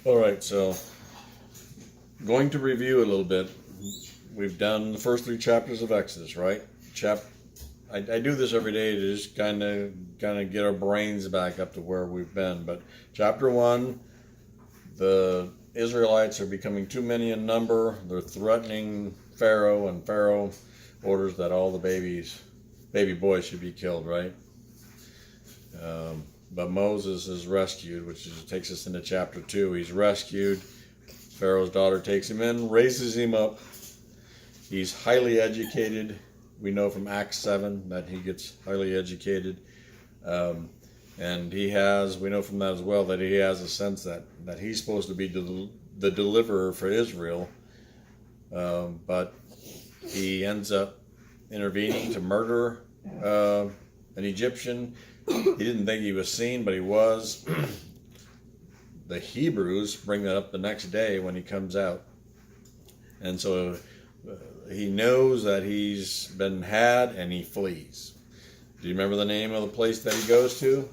All right, so going to review a little bit. We've done the first 3 chapters of Exodus, right? I do this every day to just kind of get our brains back up to where we've been. But chapter 1, the Israelites are becoming too many in number. They're threatening Pharaoh, and Pharaoh orders that all the baby boys should be killed, right? But Moses is rescued, takes us into chapter 2. He's rescued. Pharaoh's daughter takes him in, raises him up. He's highly educated. We know from Acts 7 that he gets highly educated. And we know from that as well that he has a sense that he's supposed to be the deliverer for Israel. But he ends up intervening to murder an Egyptian. He didn't think he was seen, but he was. The Hebrews bring that up the next day when he comes out. And so he knows that he's been had, and he flees. Do you remember the name of the place that he goes to?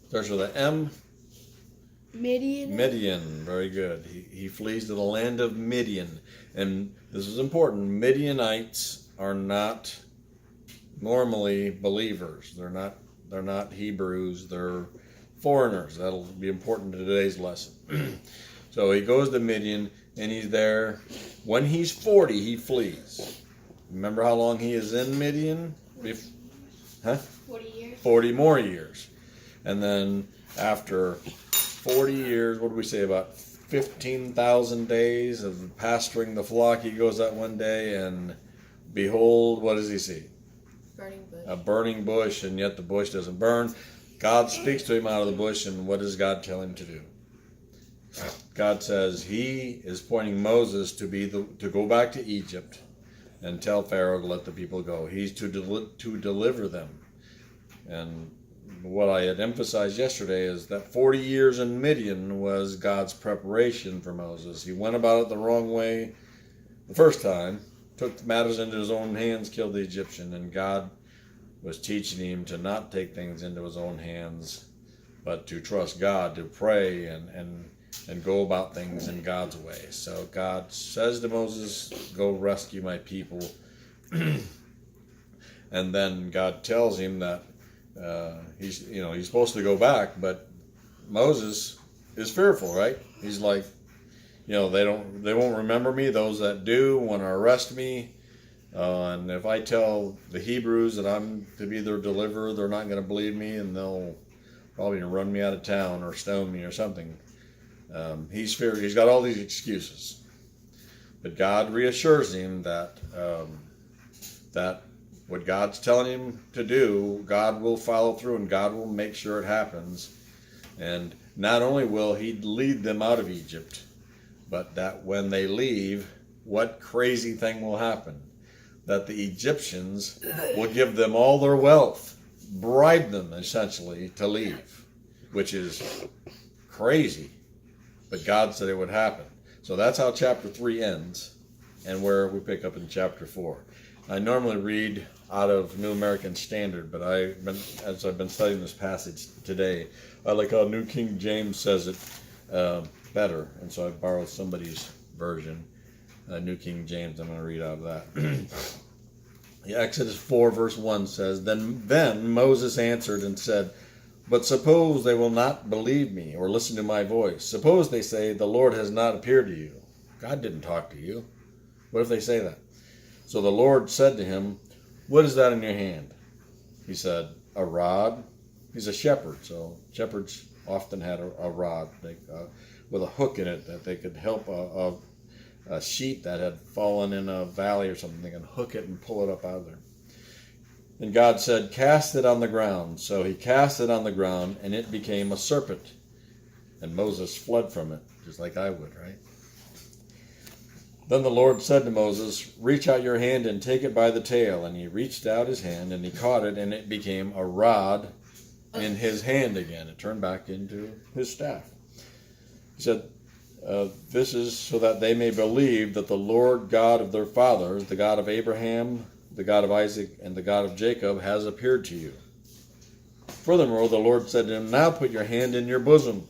Starts with an M. Midian. Midian, very good. He flees to the land of Midian. And this is important. Midianites are not normally believers. They're not Hebrews. They're foreigners. That'll be important to today's lesson. So he goes to Midian, and he's there. When he's 40, he flees. Remember how long he is in Midian? 40 years. 40 more years. And then after 40 years, what do we say, about 15,000 days of pasturing the flock, he goes out one day, and behold, what does he see? Burning bush. A burning bush, and yet the bush doesn't burn. God speaks to him out of the bush, and what does God tell him to do? God says he is pointing Moses to go back to Egypt and tell Pharaoh to let the people go. He's to deliver them. And what I had emphasized yesterday is that 40 years in Midian was God's preparation for Moses. He went about it the wrong way the first time, took matters into his own hands, killed the Egyptian, and God was teaching him to not take things into his own hands, but to trust God, to pray and go about things in God's way. So God says to Moses, go rescue my people. And then God tells him that he's supposed to go back, but Moses is fearful, right? He's like, they won't remember me. Those that do want to arrest me. And if I tell the Hebrews that I'm to be their deliverer, they're not going to believe me, and they'll probably run me out of town or stone me or something. He's feared. He's got all these excuses, but God reassures him that what God's telling him to do, God will follow through, and God will make sure it happens. And not only will He lead them out of Egypt, but that when they leave, what crazy thing will happen? That the Egyptians will give them all their wealth, bribe them essentially to leave, which is crazy. But God said it would happen. So that's how chapter 3 ends, and where we pick up in chapter 4. I normally read out of New American Standard, but as I've been studying this passage today, I like how New King James says it better, and so I borrowed somebody's version. New King James, I'm going to read out of that. Exodus 4 verse 1 says, Then Moses answered and said, But suppose they will not believe me or listen to my voice. Suppose they say, the Lord has not appeared to you. God didn't talk to you. What if they say that? So the Lord said to him, What is that in your hand? He said, A rod. He's a shepherd, so shepherds often had a rod with a hook in it that they could help a sheep that had fallen in a valley or something. They can hook it and pull it up out of there. And God said, Cast it on the ground. So he cast it on the ground, and it became a serpent. And Moses fled from it, just like I would, right? Then the Lord said to Moses, Reach out your hand and take it by the tail. And he reached out his hand, and he caught it, and it became a rod in his hand again. It turned back into his staff. He said, This is so that they may believe that the Lord God of their fathers, the God of Abraham, the God of Isaac, and the God of Jacob, has appeared to you. Furthermore, the Lord said to him, Now put your hand in your bosom.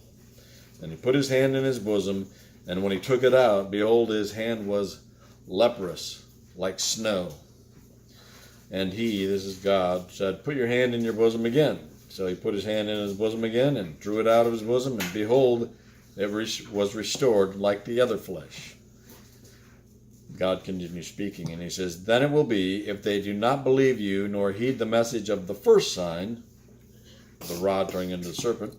And he put his hand in his bosom, and when he took it out, behold, his hand was leprous, like snow. And he, this is God, said, put your hand in your bosom again. So he put his hand in his bosom again and drew it out of his bosom, and behold, it was restored like the other flesh. God continues speaking, and he says, then it will be, if they do not believe you, nor heed the message of the first sign, the rod turning into the serpent,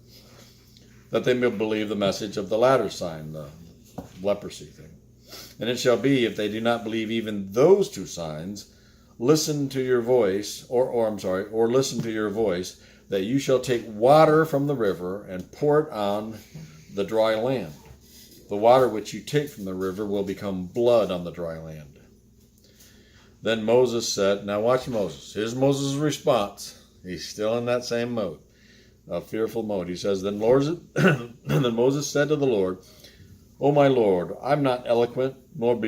that they may believe the message of the latter sign, the leprosy thing. And it shall be, if they do not believe even those two signs, listen to your voice, or listen to your voice, that you shall take water from the river and pour it on the dry land. The water which you take from the river will become blood on the dry land. Then Moses said, now watch Moses. Here's Moses' response. He's still in that same mode, a fearful mode. He says, then Moses said to the Lord, O my Lord, I'm not eloquent, try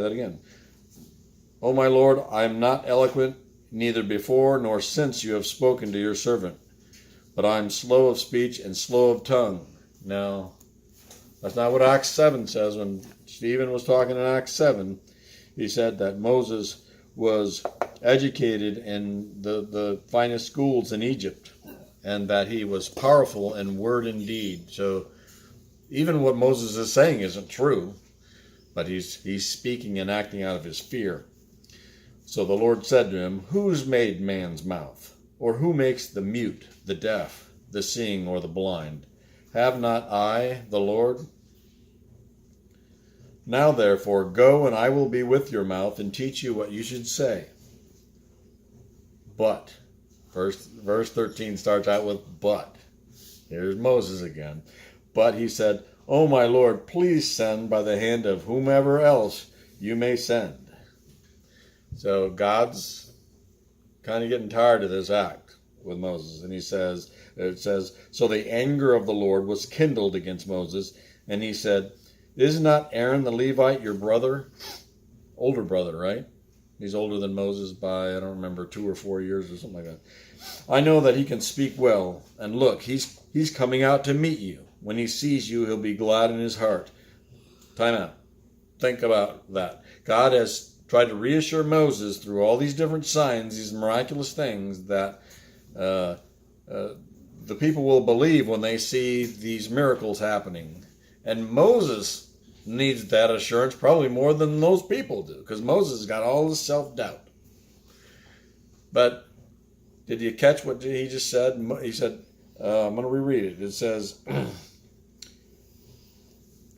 that again. O my Lord, I am not eloquent, neither before nor since you have spoken to your servant, but I am slow of speech and slow of tongue. Now, that's not what Acts 7 says. When Stephen was talking in Acts 7, he said that Moses was educated in the finest schools in Egypt, and that he was powerful in word and deed. So even what Moses is saying isn't true, but he's speaking and acting out of his fear. So the Lord said to him, who's made man's mouth? Or who makes the mute, the deaf, the seeing, or the blind? Have not I, the Lord? Now therefore go, and I will be with your mouth, and teach you what you should say. But, verse 13 starts out with but. Here's Moses again. But he said, O my Lord, please send by the hand of whomever else you may send. So God's kind of getting tired of this act with Moses. And it says, so the anger of the Lord was kindled against Moses. And he said, is not Aaron the Levite your brother? Older brother, right? He's older than Moses by, I don't remember, 2 or 4 years or something like that. I know that he can speak well. And look, he's coming out to meet you. When he sees you, he'll be glad in his heart. Time out. Think about that. God has tried to reassure Moses through all these different signs, these miraculous things, that the people will believe when they see these miracles happening. And Moses needs that assurance probably more than those people do, because Moses got all this self-doubt. But did you catch what he just said? He said, I'm going to reread it. It says,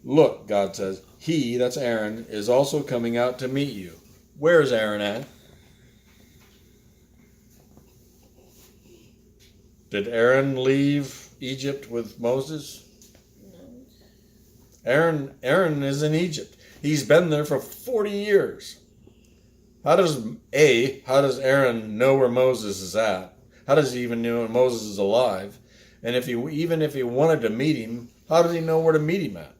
look, God says, he, that's Aaron, is also coming out to meet you. Where's Aaron at? Did Aaron leave Egypt with Moses? No. Aaron is in Egypt. He's been there for 40 years. How does Aaron know where Moses is at? How does he even know Moses is alive? And even if he wanted to meet him, how does he know where to meet him at?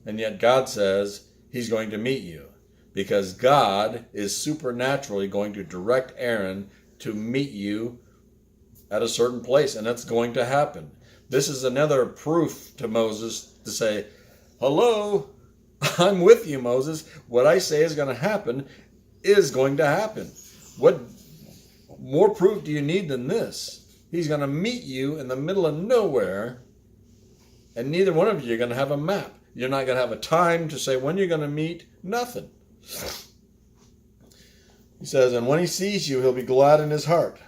And yet God says he's going to meet you, because God is supernaturally going to direct Aaron to meet you at a certain place, and that's going to happen. This is another proof to Moses to say, hello, I'm with you, Moses. What I say is going to happen is going to happen. What more proof do you need than this? He's going to meet you in the middle of nowhere, and neither one of you are going to have a map. You're not going to have a time to say when you're going to meet. Nothing. He says, and when he sees you, he'll be glad in his heart.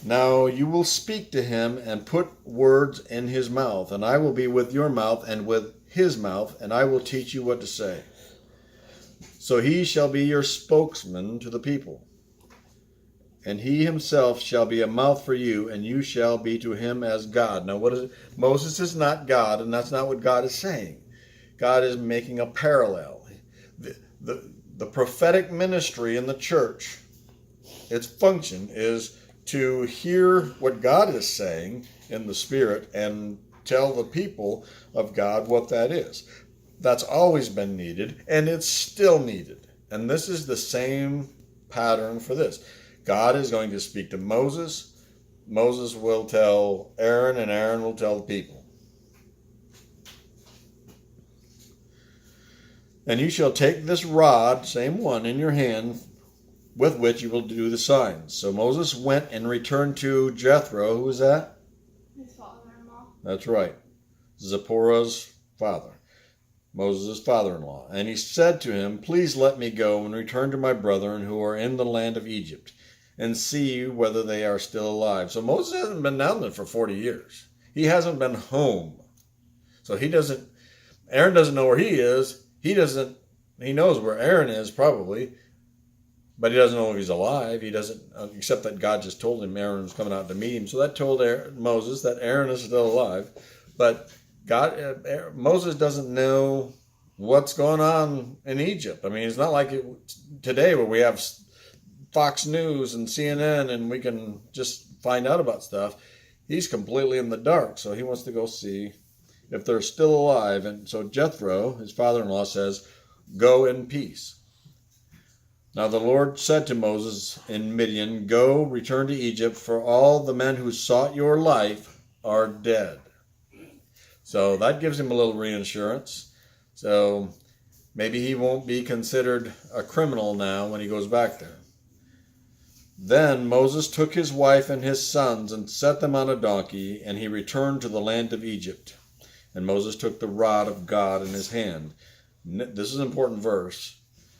Now you will speak to him and put words in his mouth, and I will be with your mouth and with his mouth, and I will teach you what to say. So he shall be your spokesman to the people, and he himself shall be a mouth for you, and you shall be to him as God. Now what is it? Moses is not God, and that's not what God is saying. God is making a parallel. The prophetic ministry in the church, its function is to hear what God is saying in the Spirit and tell the people of God what that is. That's always been needed, and it's still needed. And this is the same pattern for this. God is going to speak to Moses Moses will tell Aaron, and Aaron will tell the people. And you shall take this rod, same one, in your hand, with which you will do the signs. So Moses went and returned to Jethro. Who was that? His father-in-law. That's right. Zipporah's father. Moses' father-in-law. And he said to him, please let me go and return to my brethren who are in the land of Egypt, and see whether they are still alive. So Moses hasn't been down there for 40 years. He hasn't been home. So Aaron doesn't know where he is. He knows where Aaron is probably, but he doesn't know if he's alive. He doesn't, except that God just told him Aaron was coming out to meet him. So that told Moses that Aaron is still alive. But Moses doesn't know what's going on in Egypt. I mean, it's not like today where we have Fox News and CNN and we can just find out about stuff. He's completely in the dark, so he wants to go see if they're still alive. And so Jethro, his father-in-law, says, go in peace. Now the Lord said to Moses in Midian, go, return to Egypt, for all the men who sought your life are dead. So that gives him a little reassurance. So maybe he won't be considered a criminal now when he goes back there. Then Moses took his wife and his sons and set them on a donkey, and he returned to the land of Egypt. And Moses took the rod of God in his hand. This is an important verse,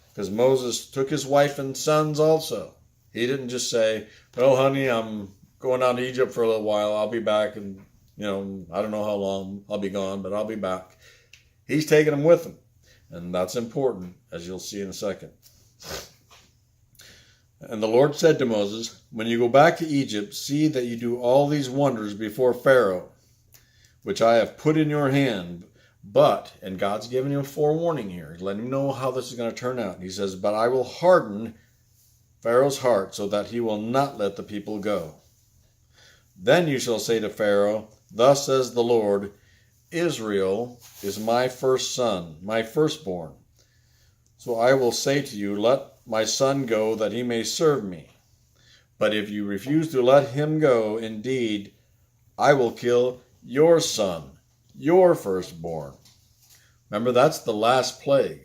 because Moses took his wife and sons also. He didn't just say, well, honey, I'm going down to Egypt for a little while. I'll be back, and I don't know how long I'll be gone, but I'll be back. He's taking them with him. And that's important, as you'll see in a second. And the Lord said to Moses, when you go back to Egypt, see that you do all these wonders before Pharaoh, which I have put in your hand. But, and God's giving him a forewarning here, letting him know how this is going to turn out. He says, but I will harden Pharaoh's heart so that he will not let the people go. Then you shall say to Pharaoh, thus says the Lord, Israel is my first son, my firstborn. So I will say to you, let my son go that he may serve me. But if you refuse to let him go, indeed, I will kill your son, your firstborn. Remember, that's the last plague.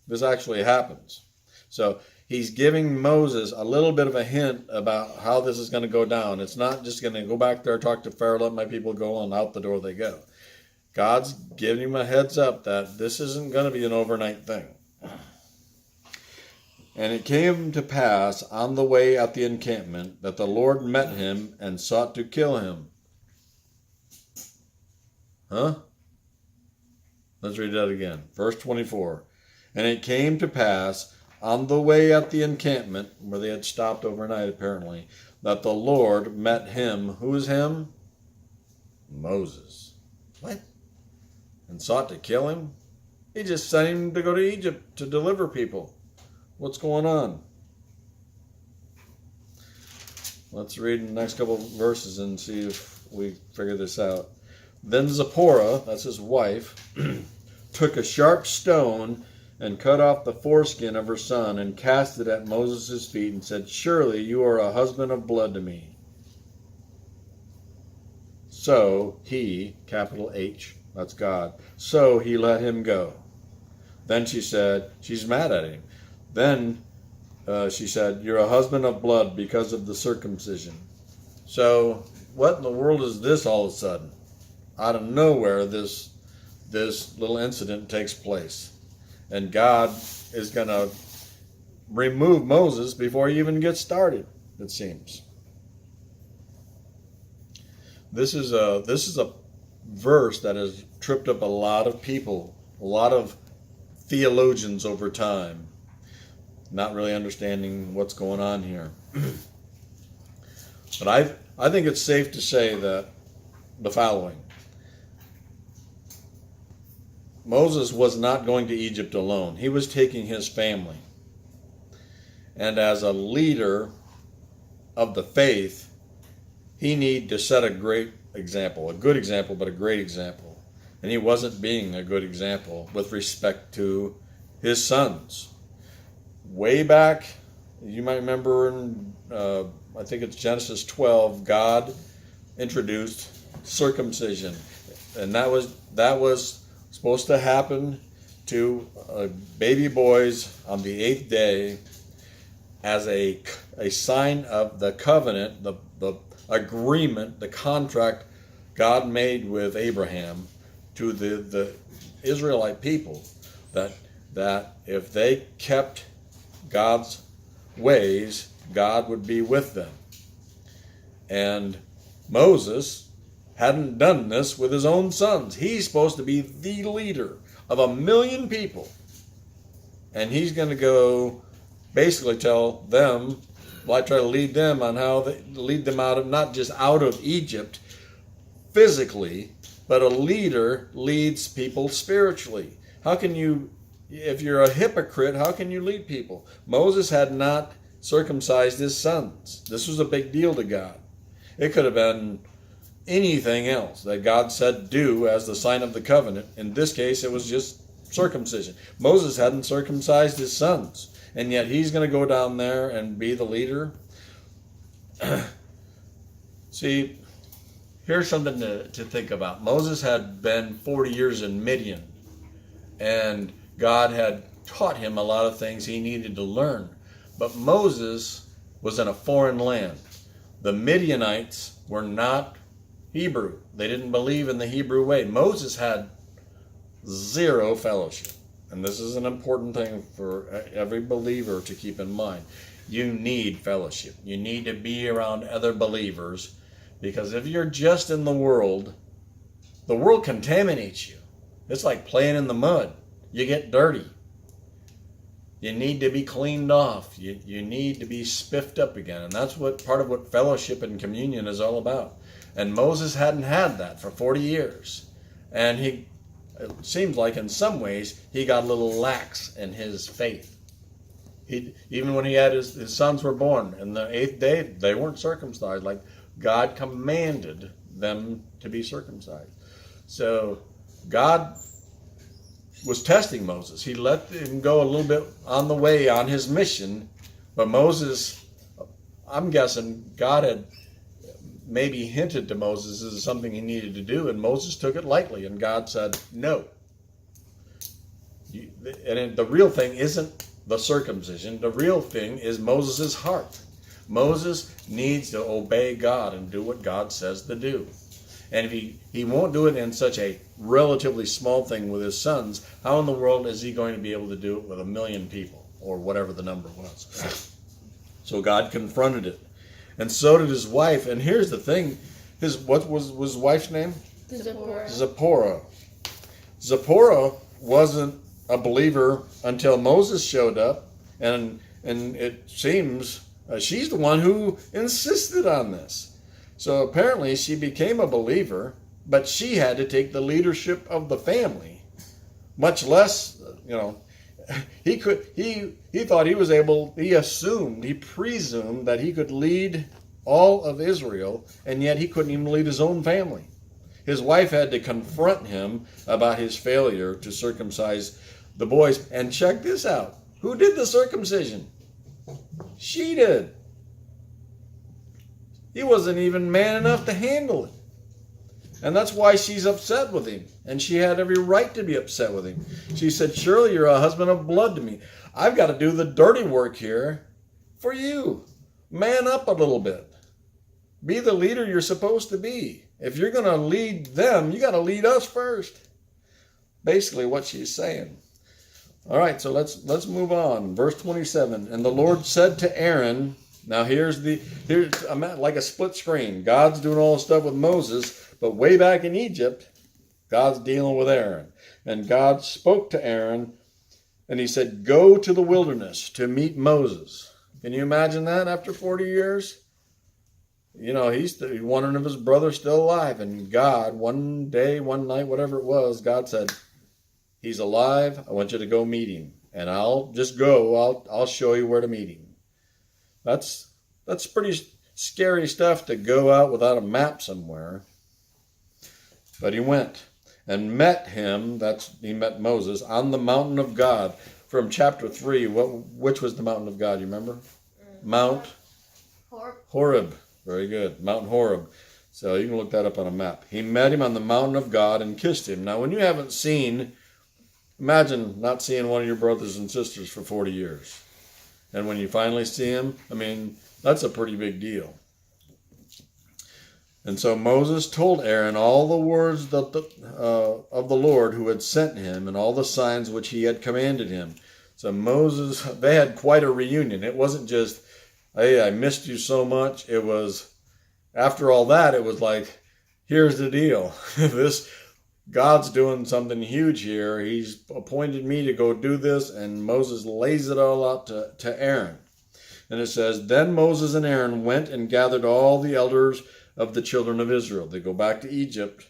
This actually happens. So he's giving Moses a little bit of a hint about how this is going to go down. It's not just going to go back there, talk to Pharaoh, let my people go, and out the door they go. God's giving him a heads up that this isn't going to be an overnight thing. And it came to pass on the way at the encampment that the Lord met him and sought to kill him. Let's read that again. Verse 24. And it came to pass on the way at the encampment, where they had stopped overnight apparently, that the Lord met him. Who is him? Moses. What? And sought to kill him? He just sent him to go to Egypt to deliver people. What's going on? Let's read the next couple of verses and see if we figure this out. Then Zipporah, that's his wife, took a sharp stone and cut off the foreskin of her son and cast it at Moses' feet and said, surely you are a husband of blood to me. So he, capital H, that's God, so he let him go. Then she said, she's mad at him. Then she said, you're a husband of blood because of the circumcision. So what in the world is this all of a sudden? Out of nowhere, this little incident takes place. And God is going to remove Moses before he even gets started, it seems. This is a verse that has tripped up a lot of people, a lot of theologians over time, not really understanding what's going on here. But I think it's safe to say that the following. Moses was not going to Egypt alone. He was taking his family. And as a leader of the faith, he needed to set a great example, a good example, but a great example. And he wasn't being a good example with respect to his sons. Way back, you might remember in I think it's Genesis 12, God introduced circumcision. And that was supposed to happen to baby boys on the 8th day as a sign of the covenant, the agreement, the contract God made with Abraham to the Israelite people, that if they kept God's ways, God would be with them. And Moses hadn't done this with his own sons. He's supposed to be the leader of 1 million people. And he's going to go basically tell them, well, I try to lead them on how they lead them out of, not just out of Egypt physically, but a leader leads people spiritually. How can you, if you're a hypocrite, how can you lead people? Moses had not circumcised his sons. This was a big deal to God. It could have been anything else that God said do as the sign of the covenant. In this case, it was just circumcision. Moses hadn't circumcised his sons, and yet he's going to go down there and be the leader. See, here's something to think about. Moses had been 40 years in Midian, and God had taught him a lot of things he needed to learn. But Moses was in a foreign land. The Midianites were not Hebrew. They didn't believe in the Hebrew way. Moses had zero fellowship. And this is an important thing for every believer to keep in mind. You need fellowship. You need to be around other believers, because if you're just in the world contaminates you. It's like playing in the mud. You get dirty. You need to be cleaned off. You need to be spiffed up again. And that's what part of what fellowship and communion is all about. And Moses hadn't had that for 40 years. And it seems like in some ways he got a little lax in his faith. Even when he had his sons were born, in the 8th day, they weren't circumcised. Like God commanded them to be circumcised. So God was testing Moses. He let him go a little bit on the way on his mission, but Moses, I'm guessing God had maybe hinted to Moses this is something he needed to do, and Moses took it lightly, and God said no. And the real thing isn't the circumcision. The real thing is Moses' heart. Moses needs to obey God and do what God says to do. And if he won't do it in such a relatively small thing with his sons, how in the world is he going to be able to do it with 1 million people, or whatever the number was? So God confronted it. And so did his wife. And here's the thing. What was his wife's name? Zipporah. Zipporah wasn't a believer until Moses showed up. And it seems she's the one who insisted on this. So apparently she became a believer, but she had to take the leadership of the family. Much less, he thought he was able, he presumed that he could lead all of Israel, and yet he couldn't even lead his own family. His wife had to confront him about his failure to circumcise the boys. And check this out. Who did the circumcision? She did. He wasn't even man enough to handle it. And that's why she's upset with him. And she had every right to be upset with him. She said, surely you're a husband of blood to me. I've got to do the dirty work here for you. Man up a little bit. Be the leader you're supposed to be. If you're going to lead them, you got to lead us first. Basically what she's saying. All right, so let's move on. Verse 27. And the Lord said to Aaron, now here's I'm at like a split screen. God's doing all the stuff with Moses, but way back in Egypt, God's dealing with Aaron. And God spoke to Aaron, and he said, go to the wilderness to meet Moses. Can you imagine that after 40 years? He's wondering if his brother's still alive. And God, one day, one night, whatever it was, God said, he's alive. I want you to go meet him. And I'll just go. I'll show you where to meet him. That's pretty scary stuff to go out without a map somewhere. But he went and met him, he met Moses, on the mountain of God. From chapter 3, which was the mountain of God, you remember? Mount Horeb. Very good. Mount Horeb. So you can look that up on a map. He met him on the mountain of God and kissed him. Now, when you haven't seen, imagine not seeing one of your brothers and sisters for 40 years. And when you finally see him, I mean, that's a pretty big deal. And so Moses told Aaron all the words of the Lord who had sent him and all the signs which he had commanded him. So Moses, they had quite a reunion. It wasn't just, hey, I missed you so much. It was, after all that, it was like, here's the deal. God's doing something huge here. He's appointed me to go do this, and Moses lays it all out to Aaron. And it says, then Moses and Aaron went and gathered all the elders of the children of Israel. They go back to Egypt,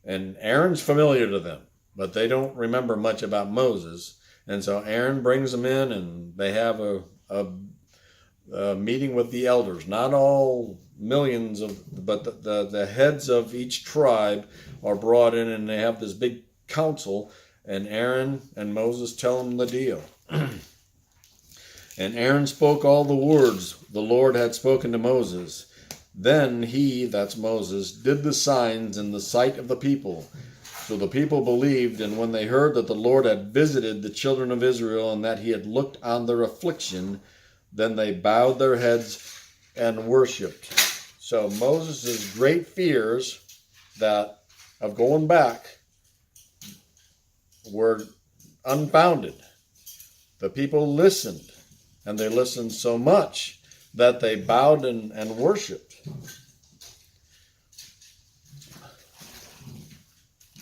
and Aaron's familiar to them, but they don't remember much about Moses. And so Aaron brings them in, and they have a meeting with the elders. Not all millions but the heads of each tribe are brought in, and they have this big council, and Aaron and Moses tell them the deal. And Aaron spoke all the words the Lord had spoken to Moses. Then he, that's Moses, did the signs in the sight of the people. So the people believed, and when they heard that the Lord had visited the children of Israel and that he had looked on their affliction, then they bowed their heads and worshipped. So Moses' great fears of going back were unfounded. The people listened, and they listened so much that they bowed and worshipped.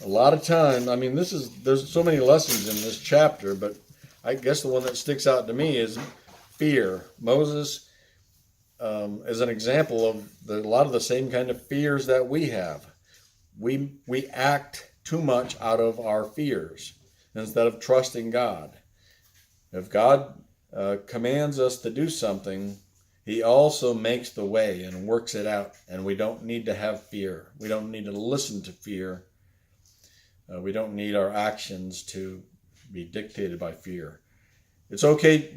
A lot of time, I mean, there's so many lessons in this chapter, but I guess the one that sticks out to me is fear. Moses is an example of a lot of the same kind of fears that we have. We act too much out of our fears instead of trusting God. If God commands us to do something, he also makes the way and works it out, and we don't need to have fear. We don't need to listen to fear. We don't need our actions to be dictated by fear. It's okay,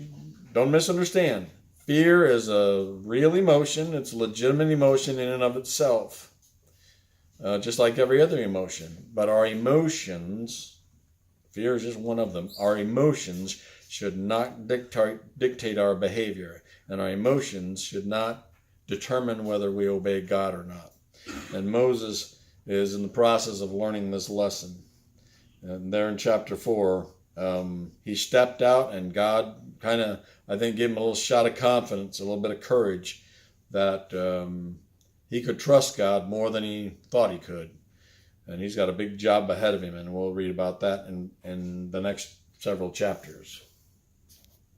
don't misunderstand. Fear is a real emotion. It's a legitimate emotion in and of itself, just like every other emotion. But our emotions, fear is just one of them, our emotions should not dictate our behavior. And our emotions should not determine whether we obey God or not. And Moses is in the process of learning this lesson. And there in chapter 4, he stepped out, and God kind of, I think, gave him a little shot of confidence, a little bit of courage that he could trust God more than he thought he could. And he's got a big job ahead of him, and we'll read about that in the next several chapters.